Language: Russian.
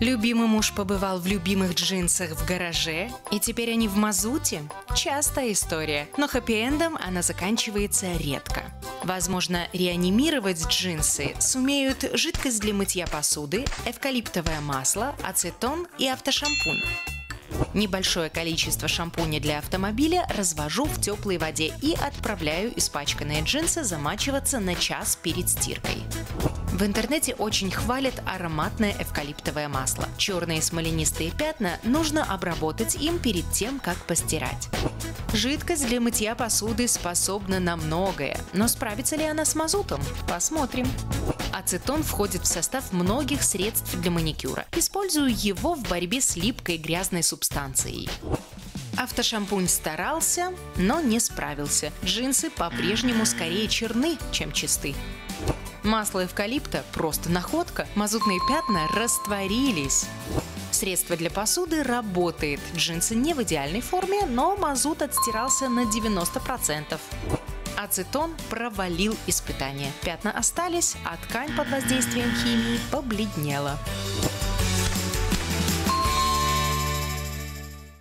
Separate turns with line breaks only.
Любимый муж побывал в любимых джинсах в гараже, и теперь они в мазуте? Частая история, но хэппи-эндом она заканчивается редко. Возможно, реанимировать джинсы сумеют жидкость для мытья посуды, эвкалиптовое масло, ацетон и автошампунь. Небольшое количество шампуня для автомобиля развожу в теплой воде и отправляю испачканные джинсы замачиваться на час перед стиркой. В интернете очень хвалят ароматное эвкалиптовое масло. Черные смоленистые пятна нужно обработать им перед тем, как постирать. Жидкость для мытья посуды способна на многое, но справится ли она с мазутом? Посмотрим. Ацетон входит в состав многих средств для маникюра. Использую его в борьбе с липкой грязной субстанцией. Автошампунь старался, но не справился. Джинсы по-прежнему скорее черны, чем чисты. Масло эвкалипта – просто находка. Мазутные пятна растворились. Средство для посуды работает. Джинсы не в идеальной форме, но мазут отстирался на 90%. Ацетон провалил испытание. Пятна остались, а ткань под воздействием химии побледнела.